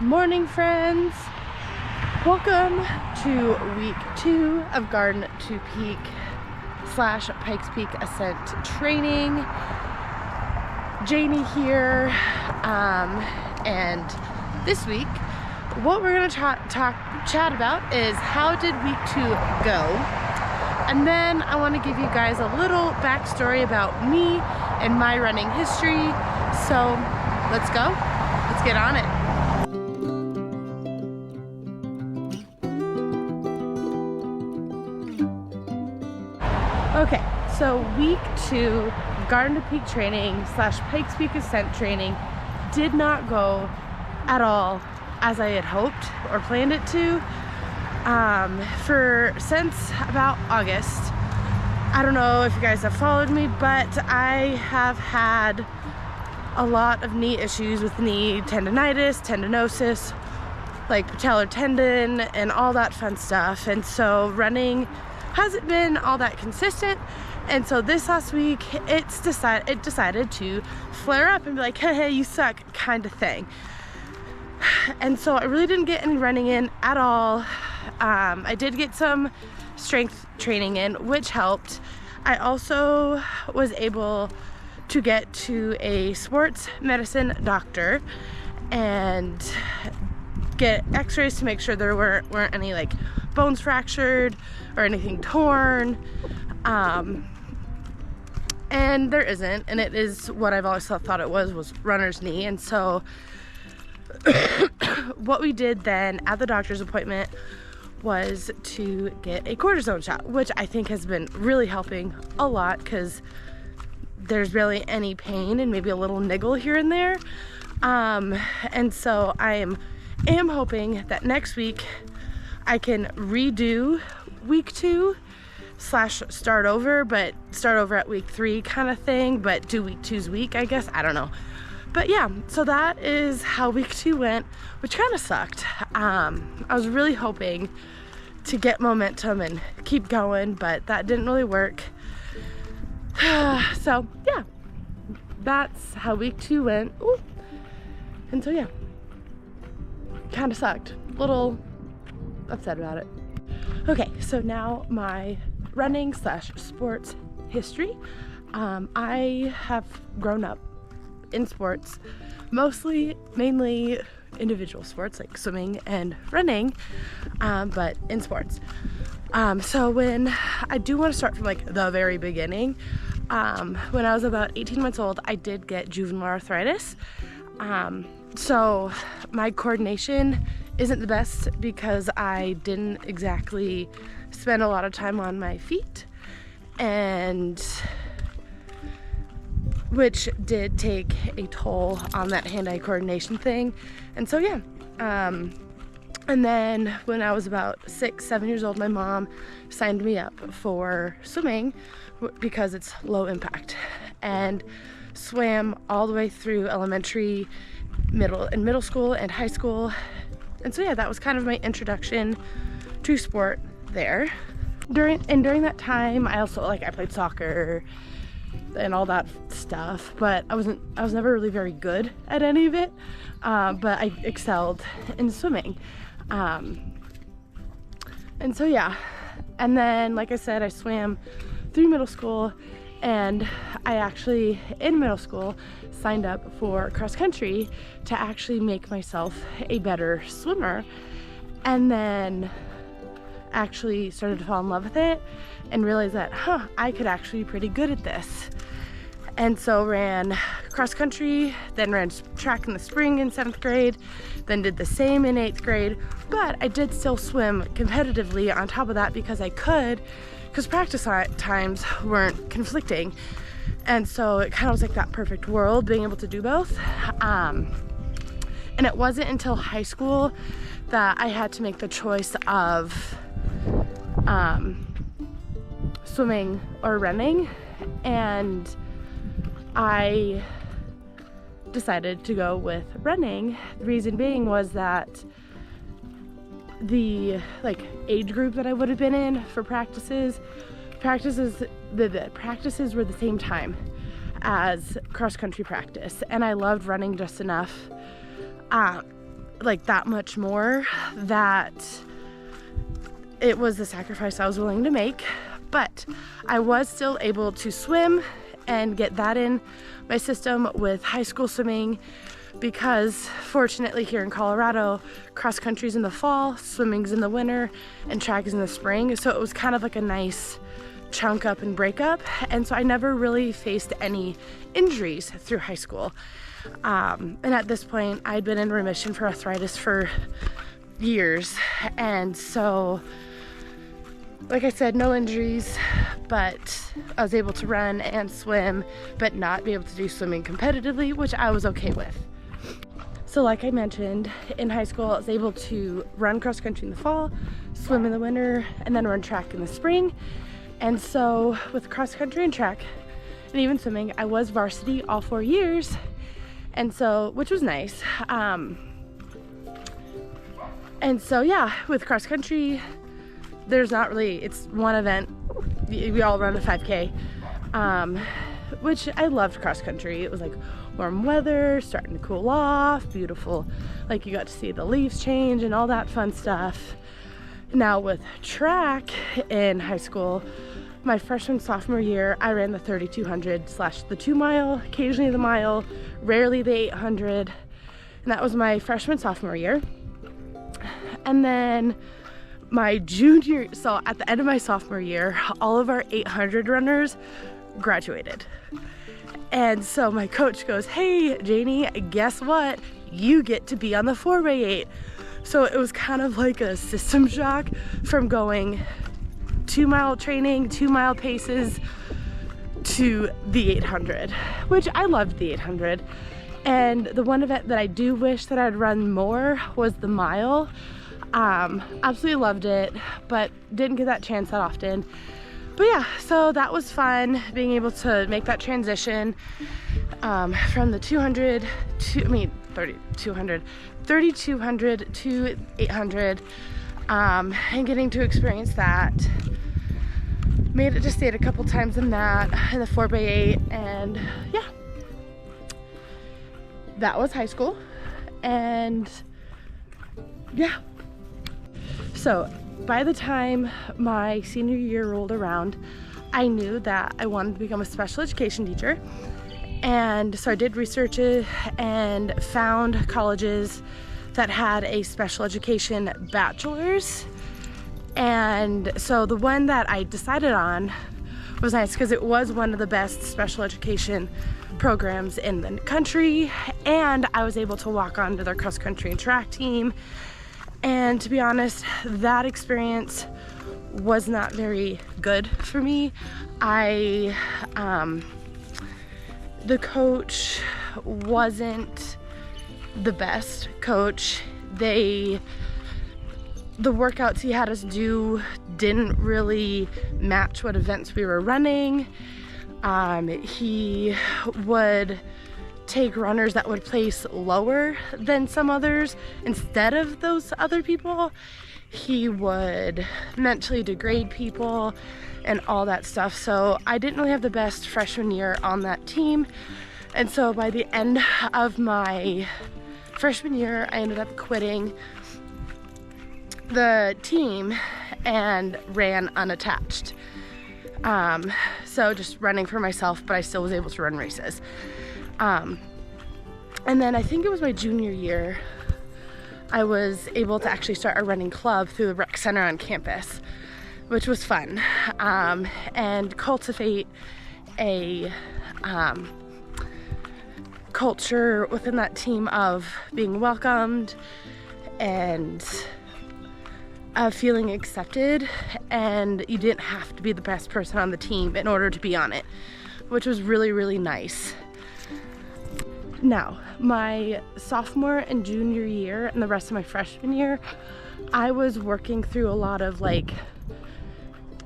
morning, friends. Welcome to week 2 of Garden to Peak / Pikes Peak Ascent training. Janie here, and this week what we're going to chat about is how did week 2 go, and then I want to give you guys a little backstory about me and my running history. So let's go, let's get on it. Okay, so week 2 Garden to Peak training / Pikes Peak Ascent training did not go at all as I had hoped or planned it to. Since about August, I don't know if you guys have followed me, but I have had a lot of knee issues with knee tendonitis, tendinosis, like patellar tendon and all that fun stuff, and so running hasn't been all that consistent. And so this last week it decided to flare up and be like, hey, you suck, kind of thing. And so I really didn't get any running in at all. I did get some strength training in, which helped. I also was able to get to a sports medicine doctor and get x-rays to make sure there weren't any like bones fractured or anything torn, and there isn't, and it is what I've always thought it was runner's knee. And so what we did then at the doctor's appointment was to get a cortisone shot, which I think has been really helping a lot because there's barely any pain and maybe a little niggle here and there. And so I am hoping that next week I can redo week 2 / start over at week 3 kind of thing, but do week 2's week, I guess. I don't know. But yeah, so that is how week 2 went, which kind of sucked. I was really hoping to get momentum and keep going, but that didn't really work. So yeah, that's how week 2 went. Ooh. And so yeah, kind of sucked. Little upset about it. Okay, so now my running / sports history. I have grown up in sports, mainly individual sports like swimming and running, but in sports. So when I do want to start from like the very beginning, when I was about 18 months old, I did get juvenile arthritis. So my coordination isn't the best because I didn't exactly spend a lot of time on my feet, and which did take a toll on that hand-eye coordination thing. And so yeah, and then when I was about 6-7 years old, my mom signed me up for swimming because it's low impact, and swam all the way through elementary, middle school and high school. And so yeah, that was kind of my introduction to sport there. During that time, I also I played soccer and all that stuff, but I was never really very good at any of it. But I excelled in swimming. And so yeah, and then like I said, I swam through middle school, and I actually in middle school signed up for cross country to actually make myself a better swimmer, and then actually started to fall in love with it and realized that I could actually be pretty good at this. And so ran cross country, then ran track in the spring in 7th grade, then did the same in 8th grade, but I did still swim competitively on top of that because I could, because practice times weren't conflicting. And so it kind of was like that perfect world, being able to do both. And it wasn't until high school that I had to make the choice of swimming or running, and I decided to go with running. The reason being was that the age group that I would have been in for practices, the practices were the same time as cross country practice, and I loved running just enough like that much more that it was the sacrifice I was willing to make. But I was still able to swim and get that in my system with high school swimming, because fortunately here in Colorado, cross country's in the fall, swimming's in the winter, and track is in the spring. So it was kind of like a nice chunk up and break up. And so I never really faced any injuries through high school. And at this point, I'd been in remission for arthritis for years. And so, like I said, no injuries, but I was able to run and swim, but not be able to do swimming competitively, which I was okay with. So like I mentioned, in high school, I was able to run cross country in the fall, swim in the winter, and then run track in the spring. And so with cross country and track, and even swimming, I was varsity all 4 years. And so, which was nice. And so yeah, with cross country, there's not really, it's one event. We all run a 5K, which I loved cross country. It was like warm weather, starting to cool off, beautiful. Like you got to see the leaves change and all that fun stuff. Now with track in high school, my freshman, sophomore year, I ran the 3200/ the 2 mile, occasionally the mile, rarely the 800. And that was my freshman, sophomore year. And then my junior, so at the end of my sophomore year, all of our 800 runners graduated. And so my coach goes, "Hey, Janie, guess what? You get to be on the 4x8. So it was kind of like a system shock from going 2 mile training, 2 mile paces to the 800, which I loved the 800. And the one event that I do wish that I'd run more was the mile. Absolutely loved it, but didn't get that chance that often. But yeah, so that was fun, being able to make that transition from the 3200 to 800, and getting to experience that. Made it to state a couple times in that, in the 4x8, and yeah, that was high school. And yeah, so by the time my senior year rolled around, I knew that I wanted to become a special education teacher. And so I did research it and found colleges that had a special education bachelor's. And so the one that I decided on was nice because it was one of the best special education programs in the country, and I was able to walk on to their cross country and track team. And to be honest, that experience was not very good for me. The coach wasn't the best coach. The workouts he had us do didn't really match what events we were running. He would take runners that would place lower than some others instead of those other people. He would mentally degrade people and all that stuff. So I didn't really have the best freshman year on that team. And so by the end of my freshman year, I ended up quitting the team and ran unattached. So just running for myself, but I still was able to run races. And then I think it was my junior year, I was able to actually start a running club through the rec center on campus, which was fun, and cultivate a culture within that team of being welcomed and feeling accepted, and you didn't have to be the best person on the team in order to be on it, which was really, really nice. Now, my sophomore and junior year and the rest of my freshman year, I was working through a lot of like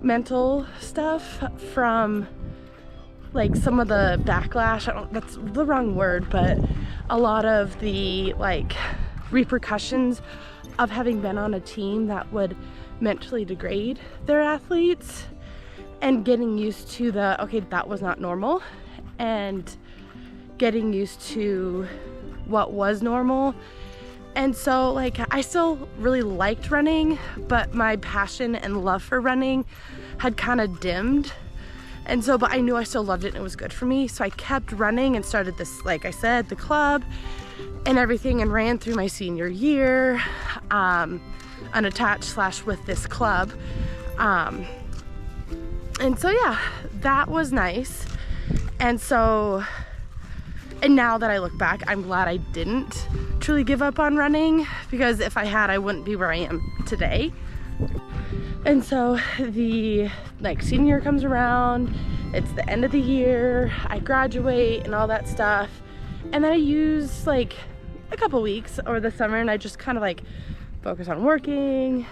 mental stuff from like some of the backlash, that's the wrong word, but a lot of the like repercussions of having been on a team that would mentally degrade their athletes, and getting used to the, okay, that was not normal, and getting used to what was normal, And so like I still really liked running, but my passion and love for running had kind of dimmed. And so, but I knew I still loved it and it was good for me. So I kept running and started this, like I said, the club and everything, and ran through my senior year, unattached / with this club. And so yeah, that was nice. And so, and now that I look back, I'm glad I didn't truly give up on running, because if I had, I wouldn't be where I am today. And so the like senior year comes around, it's the end of the year, I graduate and all that stuff. And then I use like a couple weeks over the summer, and I just kind of like focus on working,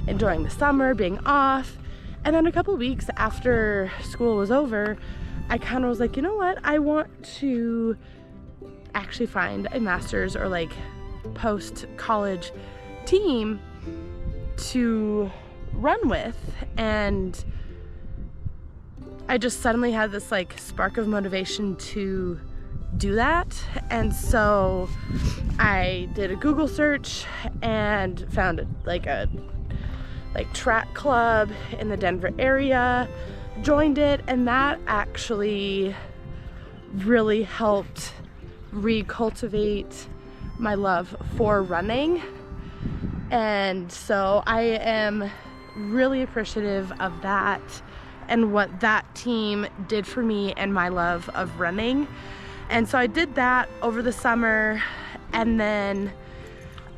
enjoying the summer, being off. And then a couple weeks after school was over, I kind of was like, you know what? I want to actually find a master's or like post-college team to run with. And I just suddenly had this like spark of motivation to do that. And so I did a Google search and found a track club in the Denver area, joined it, and that actually really helped recultivate my love for running. And so I am really appreciative of that and what that team did for me and my love of running. And so I did that over the summer, and then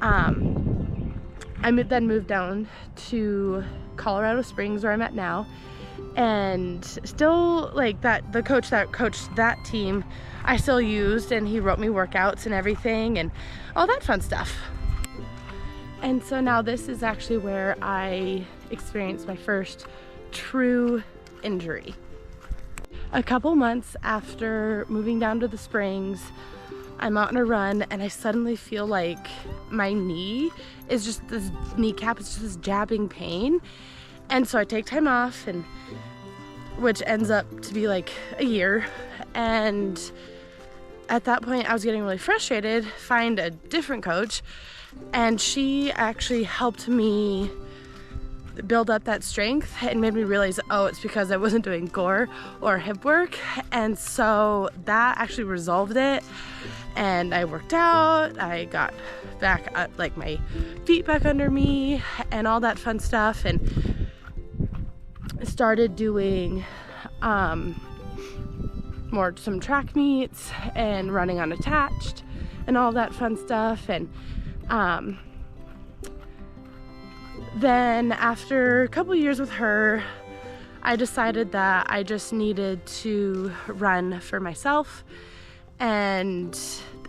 I then moved down to Colorado Springs, where I'm at now, and still like that, the coach that coached that team I still used, and he wrote me workouts and everything and all that fun stuff. And so now this is actually where I experienced my first true injury. A couple months after moving down to the Springs, I'm out on a run and I suddenly feel like my knee is just this kneecap, it's just this jabbing pain. And so I take time off, and which ends up to be like a year. And at that point I was getting really frustrated, find a different coach, and she actually helped me build up that strength and made me realize, oh, it's because I wasn't doing core or hip work. And so that actually resolved it, and I worked out, I got back like my feet back under me and all that fun stuff, and started doing some track meets and running unattached and all that fun stuff. And then after a couple years with her, I decided that I just needed to run for myself, and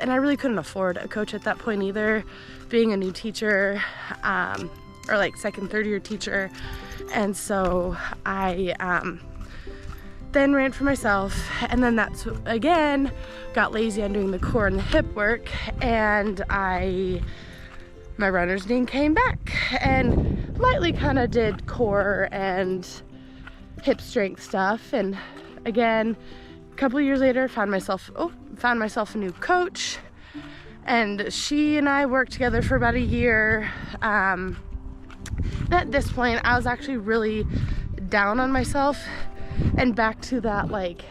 I really couldn't afford a coach at that point either, being a new teacher, or like second, third year teacher. And so I then ran for myself, and then that's again got lazy on doing the core and the hip work, and my runner's knee came back, and lightly kind of did core and hip strength stuff. And again, a couple years later, found myself a new coach, and she and I worked together for about a year. At this point, I was actually really down on myself, and back to that like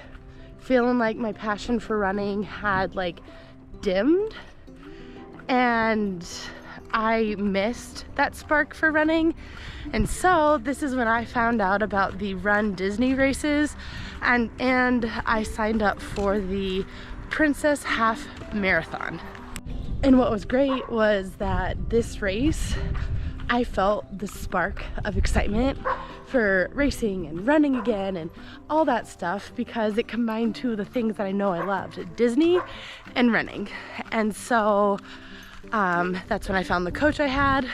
feeling like my passion for running had like dimmed, and I missed that spark for running. And so this is when I found out about the Run Disney races, and I signed up for the Princess Half Marathon. And what was great was that this race, I felt the spark of excitement for racing and running again and all that stuff, because it combined two of the things that I know I loved, Disney and running. And so that's when I found the coach I had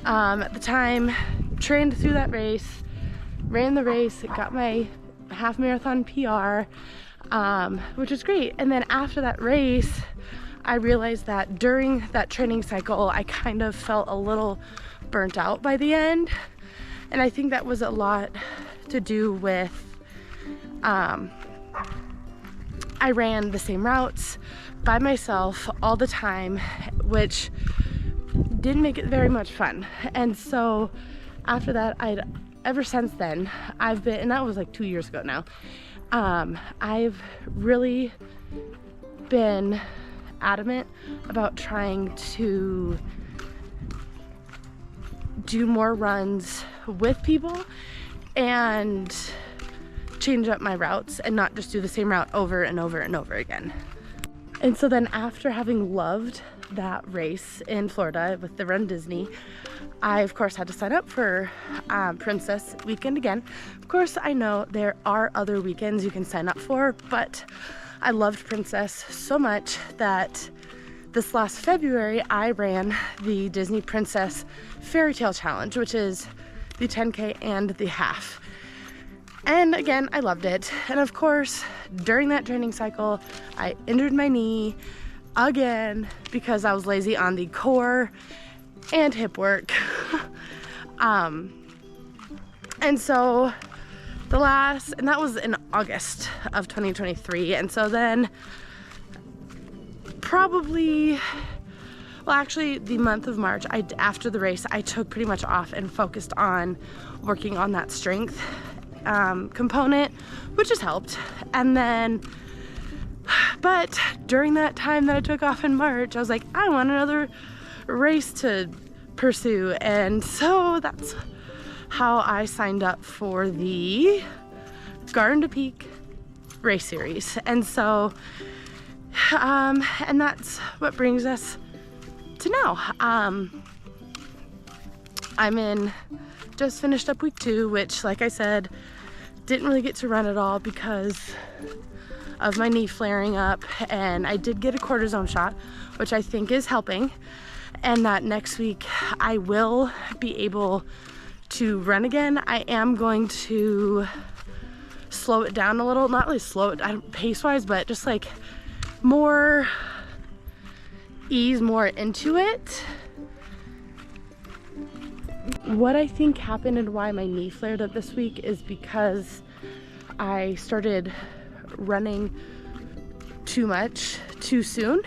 at the time, trained through that race, ran the race, got my half marathon PR, which was great. And then after that race, I realized that during that training cycle, I kind of felt a little burnt out by the end. And I think that was a lot to do with, I I ran the same routes by myself all the time, which didn't make it very much fun. And so after that, ever since then, I've been, and that was like 2 years ago now, I've really been adamant about trying to do more runs with people and change up my routes and not just do the same route over and over and over again. And so then after having loved that race in Florida with the Run Disney, I of course had to sign up for Princess weekend again. Of course, I know there are other weekends you can sign up for, but I loved Princess so much that this last February I ran the Disney Princess Fairy Tale Challenge, which is the 10K and the half. And again, I loved it. And of course, during that training cycle, I injured my knee again because I was lazy on the core and hip work. And so and that was in August of 2023. And so then probably, well, actually the month of March, after the race, I took pretty much off and focused on working on that strength component, which has helped. And then, but during that time that I took off in March, I was like, I want another race to pursue. And so that's how I signed up for the Garden to Peak race series. And so, and that's what brings us to now. Just finished up week 2, which, like I said, didn't really get to run at all because of my knee flaring up, and I did get a cortisone shot, which I think is helping, and that next week I will be able to run again. I am going to slow it down a little, not really slow it down pace-wise, but just like ease more into it. What I think happened and why my knee flared up this week is because I started running too much too soon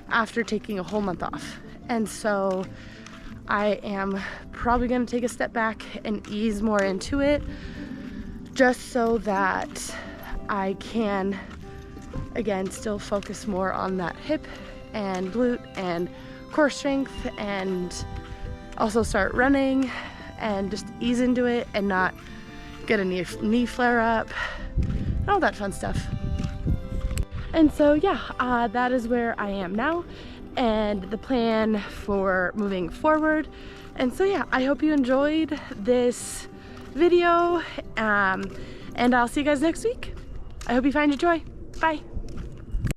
after taking a whole month off. And so I am probably going to take a step back and ease more into it just so that I can, again, still focus more on that hip and glute and core strength, and also start running and just ease into it and not get a knee flare up and all that fun stuff. And so yeah, that is where I am now and the plan for moving forward. And so yeah, I hope you enjoyed this video, and I'll see you guys next week. I hope you find your joy. Bye.